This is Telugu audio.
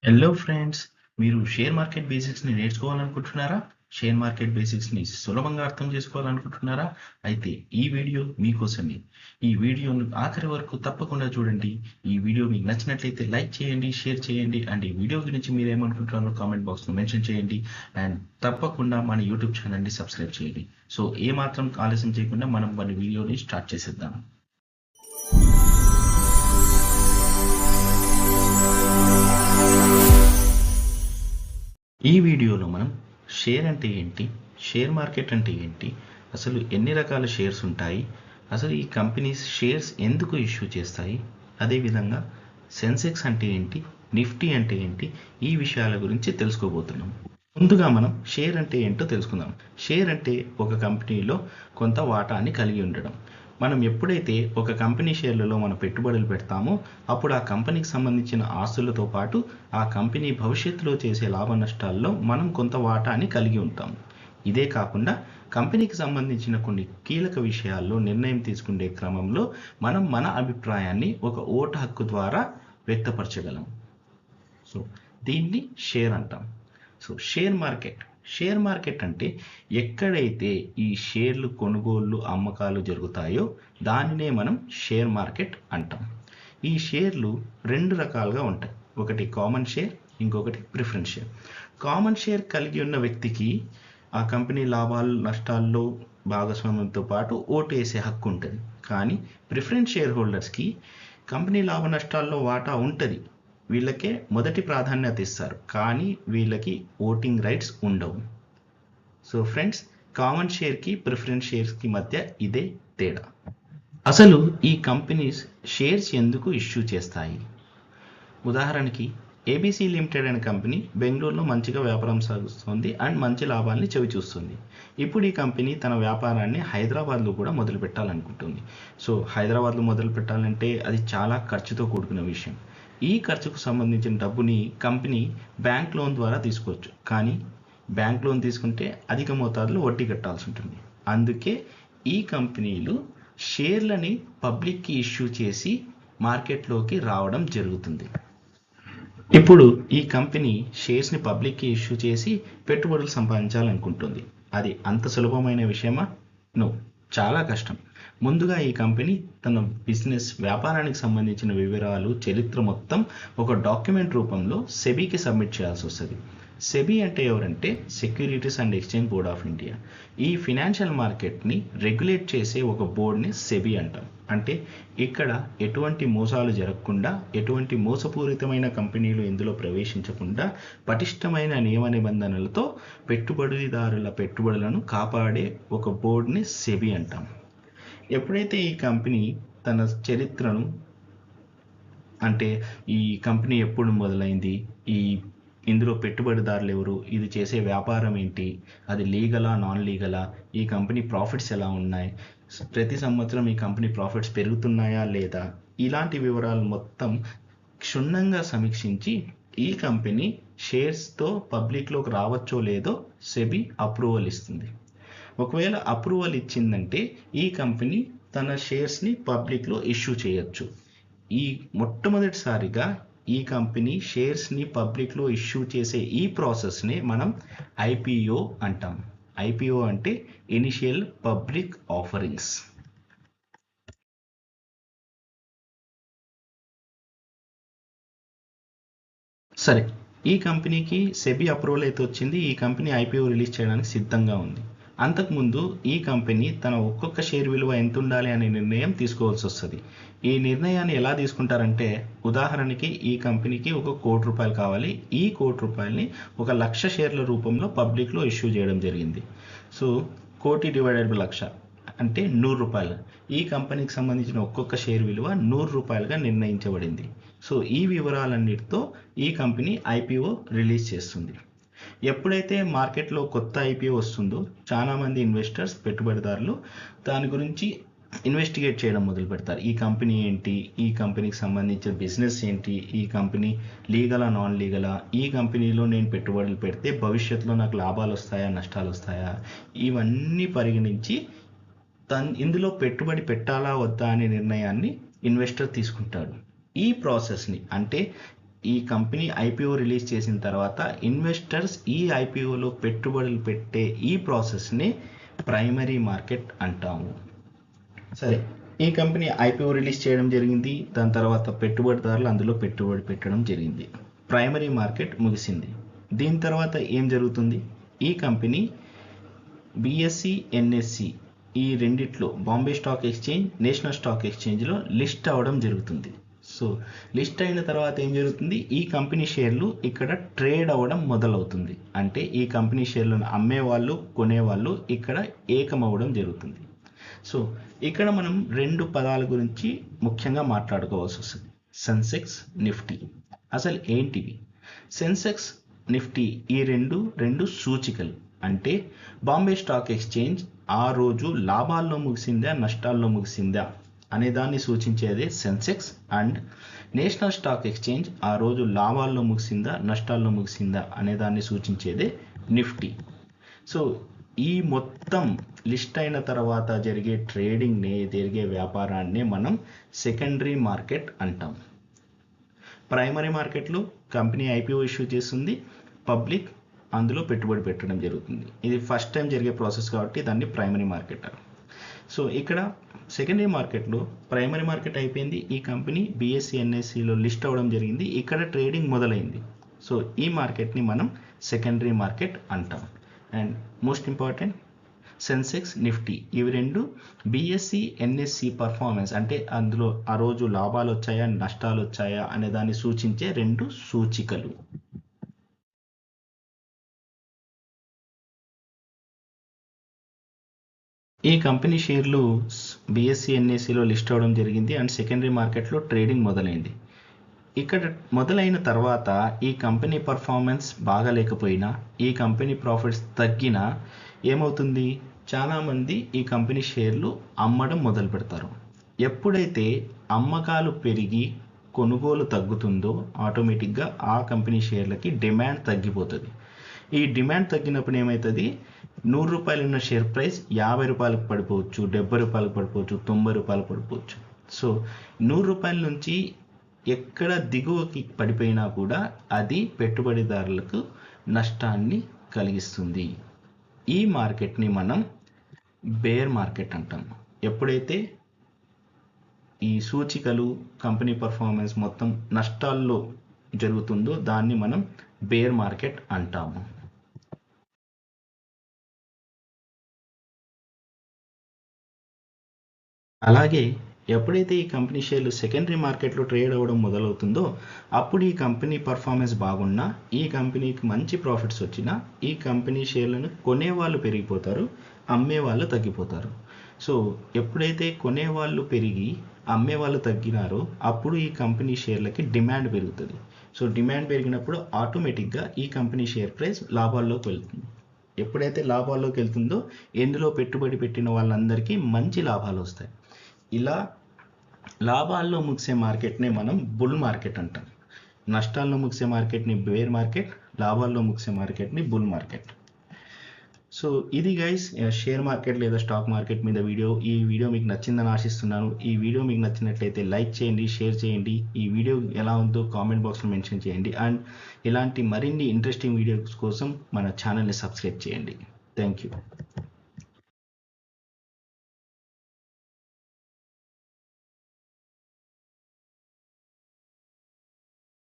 హలో ఫ్రెండ్స్, మీరు షేర్ మార్కెట్ బేసిక్స్ని నేర్చుకోవాలనుకుంటున్నారా? షేర్ మార్కెట్ బేసిక్స్ని సులభంగా అర్థం చేసుకోవాలనుకుంటున్నారా? అయితే ఈ వీడియో మీకోసమే. ఈ వీడియోను ఆఖరి వరకు తప్పకుండా చూడండి. ఈ వీడియో మీకు నచ్చినట్లయితే లైక్ చేయండి, షేర్ చేయండి అండ్ ఈ వీడియో గురించి మీరు ఏమనుకుంటున్నారో కామెంట్ బాక్స్లో మెన్షన్ చేయండి అండ్ తప్పకుండా మన యూట్యూబ్ ఛానల్ని సబ్స్క్రైబ్ చేయండి. సో ఏమాత్రం ఆలస్యం చేయకుండా మనం మన వీడియోని స్టార్ట్ చేసేద్దాం. ఈ వీడియోలో మనం షేర్ అంటే ఏంటి, షేర్ మార్కెట్ అంటే ఏంటి, అసలు ఎన్ని రకాల షేర్స్ ఉంటాయి, అసలు ఈ కంపెనీస్ షేర్స్ ఎందుకు ఇష్యూ చేస్తాయి, అదేవిధంగా సెన్సెక్స్ అంటే ఏంటి, నిఫ్టీ అంటే ఏంటి, ఈ విషయాల గురించి తెలుసుకోబోతున్నాం. ముందుగా మనం షేర్ అంటే ఏంటో తెలుసుకుందాం. షేర్ అంటే ఒక కంపెనీలో కొంత వాటాని కలిగి ఉండడం. మనం ఎప్పుడైతే ఒక కంపెనీ షేర్లలో మన పెట్టుబడులు పెడతామో అప్పుడు ఆ కంపెనీకి సంబంధించిన ఆస్తులతో పాటు ఆ కంపెనీ భవిష్యత్తులో చేసే లాభ నష్టాల్లో మనం కొంత వాటాని కలిగి ఉంటాం. ఇదే కాకుండా కంపెనీకి సంబంధించిన కొన్ని కీలక విషయాల్లో నిర్ణయం తీసుకునే క్రమంలో మనం మన అభిప్రాయాన్ని ఒక ఓటు హక్కు ద్వారా వ్యక్తపరచగలం. సో దీన్ని షేర్ అంటాం. సో షేర్ మార్కెట్ అంటే ఎక్కడైతే ఈ షేర్లు కొనుగోళ్లు అమ్మకాలు జరుగుతాయో దానినే మనం షేర్ మార్కెట్ అంటాం. ఈ షేర్లు రెండు రకాలుగా ఉంటాయి. ఒకటి కామన్ షేర్, ఇంకొకటి ప్రిఫరెన్స్ షేర్. కామన్ షేర్ కలిగి ఉన్న వ్యక్తికి ఆ కంపెనీ లాభాలు నష్టాల్లో భాగస్వామ్యంతో పాటు ఓటు వేసే హక్కు ఉంటుంది. కానీ ప్రిఫరెన్స్ షేర్ హోల్డర్స్కి కంపెనీ లాభ నష్టాల్లో వాటా ఉంటుంది, వీళ్ళకే మొదటి ప్రాధాన్యత ఇస్తారు, కానీ వీళ్ళకి ఓటింగ్ రైట్స్ ఉండవు. సో ఫ్రెండ్స్, కామన్ షేర్కి ప్రిఫరెన్స్ షేర్స్కి మధ్య ఇదే తేడా. అసలు ఈ కంపెనీస్ షేర్స్ ఎందుకు ఇష్యూ చేస్తాయి? ఉదాహరణకి ఏబీసీ లిమిటెడ్ అనే కంపెనీ బెంగళూరులో మంచిగా వ్యాపారం సాగిస్తుంది అండ్ మంచి లాభాన్ని చవిచూస్తుంది. ఇప్పుడు ఈ కంపెనీ తన వ్యాపారాన్ని హైదరాబాద్లో కూడా మొదలు పెట్టాలనుకుంటుంది. సో హైదరాబాద్లో మొదలు పెట్టాలంటే అది చాలా ఖర్చుతో కూడుకున్న విషయం. ఈ ఖర్చుకు సంబంధించిన డబ్బుని కంపెనీ బ్యాంక్ లోన్ ద్వారా తీసుకోవచ్చు, కానీ బ్యాంక్ లోన్ తీసుకుంటే అధిక మోతాదులో వడ్డీ కట్టాల్సి ఉంటుంది. అందుకే ఈ కంపెనీలు షేర్లని పబ్లిక్కి ఇష్యూ చేసి మార్కెట్లోకి రావడం జరుగుతుంది. ఇప్పుడు ఈ కంపెనీ షేర్స్ని పబ్లిక్కి ఇష్యూ చేసి పెట్టుబడులు సంపాదించాలనుకుంటుంది. అది అంత సులభమైన విషయమా? నో, చాలా కష్టం. ముందుగా ఈ కంపెనీ తన బిజినెస్ వ్యాపారానికి సంబంధించిన వివరాలు చరిత్ర మొత్తం ఒక డాక్యుమెంట్ రూపంలో సెబీకి సబ్మిట్ చేయాల్సి వస్తుంది. సెబీ అంటే ఎవరంటే securities and exchange board of India. ఈ ఫినాన్షియల్ మార్కెట్ని రెగ్యులేట్ చేసే ఒక బోర్డ్ని సెబీ అంటాం. అంటే ఇక్కడ ఎటువంటి మోసాలు జరగకుండా, ఎటువంటి మోసపూరితమైన కంపెనీలు ఇందులో ప్రవేశించకుండా పటిష్టమైన నియమ నిబంధనలతో పెట్టుబడిదారుల పెట్టుబడులను కాపాడే ఒక బోర్డ్ని సెబీ అంటాం. ఎప్పుడైతే ఈ కంపెనీ తన చరిత్రను, అంటే ఈ కంపెనీ ఎప్పుడు మొదలైంది, ఇందులో పెట్టుబడిదారులు ఎవరు, ఇది చేసే వ్యాపారం ఏంటి, అది లీగలా నాన్ లీగలా, ఈ కంపెనీ ప్రాఫిట్స్ ఎలా ఉన్నాయి, ప్రతి సంవత్సరం ఈ కంపెనీ ప్రాఫిట్స్ పెరుగుతున్నాయా లేదా, ఇలాంటి వివరాలు మొత్తం క్షుణ్ణంగా సమీక్షించి ఈ కంపెనీ షేర్స్తో పబ్లిక్లోకి రావచ్చో లేదో సెబీ అప్రూవల్ ఇస్తుంది. ఒకవేళ అప్రూవల్ ఇచ్చిందంటే ఈ కంపెనీ తన షేర్స్ని పబ్లిక్లో ఇష్యూ చేయొచ్చు. ఈ మొట్టమొదటిసారిగా ఈ కంపెనీ షేర్స్ని పబ్లిక్లో ఇష్యూ చేసే ఈ ప్రాసెస్ని మనం ఐపీఓ అంటాం. ఐపీఓ అంటే ఇనిషియల్ పబ్లిక్ ఆఫరింగ్స్. సరే, ఈ కంపెనీకి సెబీ అప్రూవల్ అయితే వచ్చింది, ఈ కంపెనీ ఐపీఓ రిలీజ్ చేయడానికి సిద్ధంగా ఉంది. అంతకుముందు ఈ కంపెనీ తన ఒక్కొక్క షేర్ విలువ ఎంత ఉండాలి అనే నిర్ణయం తీసుకోవాల్సి వస్తుంది. ఈ నిర్ణయాన్ని ఎలా తీసుకుంటారంటే, ఉదాహరణకి ఈ కంపెనీకి ₹1 కోటి కావాలి, ఈ ₹1 కోటి 1,00,000 షేర్ల రూపంలో పబ్లిక్లో ఇష్యూ చేయడం జరిగింది. సో కోటి డివైడెడ్ బై 1,00,000 అంటే ₹100. ఈ కంపెనీకి సంబంధించిన ఒక్కొక్క షేర్ విలువ ₹100గా నిర్ణయించబడింది. సో ఈ వివరాలన్నిటితో ఈ కంపెనీ ఐపీఓ రిలీజ్ చేస్తుంది. ఎప్పుడైతే మార్కెట్లో కొత్త ఐపీఓ వస్తుందో చాలామంది ఇన్వెస్టర్స్, పెట్టుబడిదారులు దాని గురించి ఇన్వెస్టిగేట్ చేయడం మొదలు పెడతారు. ఈ కంపెనీ ఏంటి, ఈ కంపెనీకి సంబంధించిన బిజినెస్ ఏంటి, ఈ కంపెనీ లీగలా నాన్ లీగలా, ఈ కంపెనీలో నేను పెట్టుబడులు పెడితే భవిష్యత్తులో నాకు లాభాలు వస్తాయా నష్టాలు వస్తాయా, ఇవన్నీ పరిగణించి ఇందులో పెట్టుబడి పెట్టాలా వద్దా అనే నిర్ణయాన్ని ఇన్వెస్టర్ తీసుకుంటాడు. ఈ ప్రాసెస్ని, అంటే ఈ కంపెనీ ఐపీఓ రిలీజ్ చేసిన తర్వాత ఇన్వెస్టర్స్ ఈ ఐపీఓలో పెట్టుబడులు పెట్టే ఈ ప్రాసెస్ని ప్రైమరీ మార్కెట్ అంటాము. సరే, ఈ కంపెనీ ఐపీఓ రిలీజ్ చేయడం జరిగింది, దాని తర్వాత పెట్టుబడిదారులు అందులో పెట్టుబడి పెట్టడం జరిగింది, ప్రైమరీ మార్కెట్ ముగిసింది. దీని తర్వాత ఏం జరుగుతుంది? ఈ కంపెనీ బిఎస్సి ఎన్ఎస్సి ఈ రెండిట్లో Bombay stock exchange, national stock ఎక్స్చేంజ్లో లిస్ట్ అవ్వడం జరుగుతుంది. సో లిస్ట్ అయిన తర్వాత ఏం జరుగుతుంది? ఈ కంపెనీ షేర్లు ఇక్కడ ట్రేడ్ అవ్వడం మొదలవుతుంది. అంటే ఈ కంపెనీ షేర్లను అమ్మేవాళ్ళు కొనేవాళ్ళు ఇక్కడ ఏకమవ్వడం జరుగుతుంది. సో ఇక్కడ మనం రెండు పదాల గురించి ముఖ్యంగా మాట్లాడుకోవాల్సి వస్తుంది. సెన్సెక్స్, నిఫ్టీ. అసలు ఏంటివి? సెన్సెక్స్, నిఫ్టీ ఈ రెండు సూచికలు. అంటే బాంబే స్టాక్ ఎక్స్చేంజ్ ఆ రోజు లాభాల్లో ముగిసిందా నష్టాల్లో ముగిసిందా అనే దాన్ని సూచించేదే Sensex. And national stock exchange ఆ రోజు లాభాల్లో ముగిసిందా నష్టాల్లో ముగిసిందా అనే దాన్ని సూచించేదే నిఫ్టీ. సో ఈ మొత్తం లిస్ట్ అయిన తర్వాత జరిగే ట్రేడింగ్ని, జరిగే వ్యాపారాన్ని మనం సెకండరీ మార్కెట్ అంటాం. ప్రైమరీ మార్కెట్లో కంపెనీ ఐపీఓ ఇష్యూ చేస్తుంది, పబ్లిక్ అందులో పెట్టుబడి పెట్టడం జరుగుతుంది. ఇది ఫస్ట్ టైం జరిగే ప్రాసెస్ కాబట్టి దాన్ని ప్రైమరీ మార్కెట్ అంటారు. సో ఇక్కడ సెకండరీ మార్కెట్లో ప్రైమరీ మార్కెట్ అయిపోయింది, ఈ కంపెనీ బిఎస్సి ఎన్ఎస్సిలో లిస్ట్ అవ్వడం జరిగింది, ఇక్కడ ట్రేడింగ్ మొదలైంది. సో ఈ మార్కెట్ని మనం సెకండరీ మార్కెట్ అంటాం. And most important, Sensex, Nifty ఇవి రెండు బిఎస్సి ఎన్ఎస్సి పర్ఫార్మెన్స్, అంటే అందులో ఆ రోజు లాభాలు వచ్చాయా నష్టాలు వచ్చాయా అనే దాన్ని సూచించే రెండు సూచికలు. ఈ కంపెనీ షేర్లు బిఎస్సి ఎన్ఎస్సిలో లిస్ట్ అవ్వడం జరిగింది అండ్ సెకండరీ మార్కెట్లో ట్రేడింగ్ మొదలైంది. ఇక్కడ మొదలైన తర్వాత ఈ కంపెనీ పర్ఫార్మెన్స్ బాగాలేకపోయినా, ఈ కంపెనీ ప్రాఫిట్స్ తగ్గినా ఏమవుతుంది? చాలామంది ఈ కంపెనీ షేర్లు అమ్మడం మొదలు పెడతారు. ఎప్పుడైతే అమ్మకాలు పెరిగి కొనుగోలు తగ్గుతుందో ఆటోమేటిక్గా ఆ కంపెనీ షేర్లకి డిమాండ్ తగ్గిపోతుంది. ఈ డిమాండ్ తగ్గినప్పుడు ఏమవుతుంది? 100 రూపాయలు ఉన్న షేర్ ప్రైస్ 50 రూపాయలకు పడిపోవచ్చు, 70 రూపాయలకు పడిపోవచ్చు, 90 రూపాయలకు పడిపోవచ్చు. సో 100 రూపాయల నుంచి ఎక్కడ దిగువకి పడిపోయినా కూడా అది పెట్టుబడిదారులకు నష్టాన్ని కలిగిస్తుంది. ఈ మార్కెట్ని మనం బేర్ మార్కెట్ అంటాం. ఎప్పుడైతే ఈ సూచికలు కంపెనీ పర్ఫార్మెన్స్ మొత్తం నష్టాల్లో జరుగుతుందో దాన్ని మనం బేర్ మార్కెట్ అంటాము. అలాగే ఎప్పుడైతే ఈ కంపెనీ షేర్లు సెకండరీ మార్కెట్లో ట్రేడ్ అవ్వడం మొదలవుతుందో అప్పుడు ఈ కంపెనీ పర్ఫార్మెన్స్ బాగున్నా, ఈ కంపెనీకి మంచి ప్రాఫిట్స్ వచ్చినా ఈ కంపెనీ షేర్లను కొనేవాళ్ళు పెరిగిపోతారు, అమ్మేవాళ్ళు తగ్గిపోతారు. సో ఎప్పుడైతే కొనేవాళ్ళు పెరిగి అమ్మేవాళ్ళు తగ్గినారో అప్పుడు ఈ కంపెనీ షేర్లకి డిమాండ్ పెరుగుతుంది. సో డిమాండ్ పెరిగినప్పుడు ఆటోమేటిక్గా ఈ కంపెనీ షేర్ ప్రైస్ లాభాల్లోకి వెళ్తుంది. ఎప్పుడైతే లాభాల్లోకి వెళ్తుందో ఎందులో పెట్టుబడి పెట్టిన వాళ్ళందరికీ మంచి లాభాలు వస్తాయి. ఇలా లాభాల్లో ముగిసే మార్కెట్నే మనం బుల్ మార్కెట్ అంటాం. నష్టాల్లో ముగిసే మార్కెట్ని బేర్ మార్కెట్, లాభాల్లో ముగిసే మార్కెట్ని బుల్ మార్కెట్. సో ఇది గైస్ షేర్ మార్కెట్ లేదా స్టాక్ మార్కెట్ మీద వీడియో. ఈ వీడియో మీకు నచ్చిందని ఆశిస్తున్నాను. ఈ వీడియో మీకు నచ్చినట్లయితే లైక్ చేయండి, షేర్ చేయండి. ఈ వీడియో ఎలా ఉందో కామెంట్ బాక్స్లో మెన్షన్ చేయండి. అండ్ ఇలాంటి మరిన్ని ఇంట్రెస్టింగ్ వీడియోస్ కోసం మన ఛానల్ని సబ్స్క్రైబ్ చేయండి. Thank you.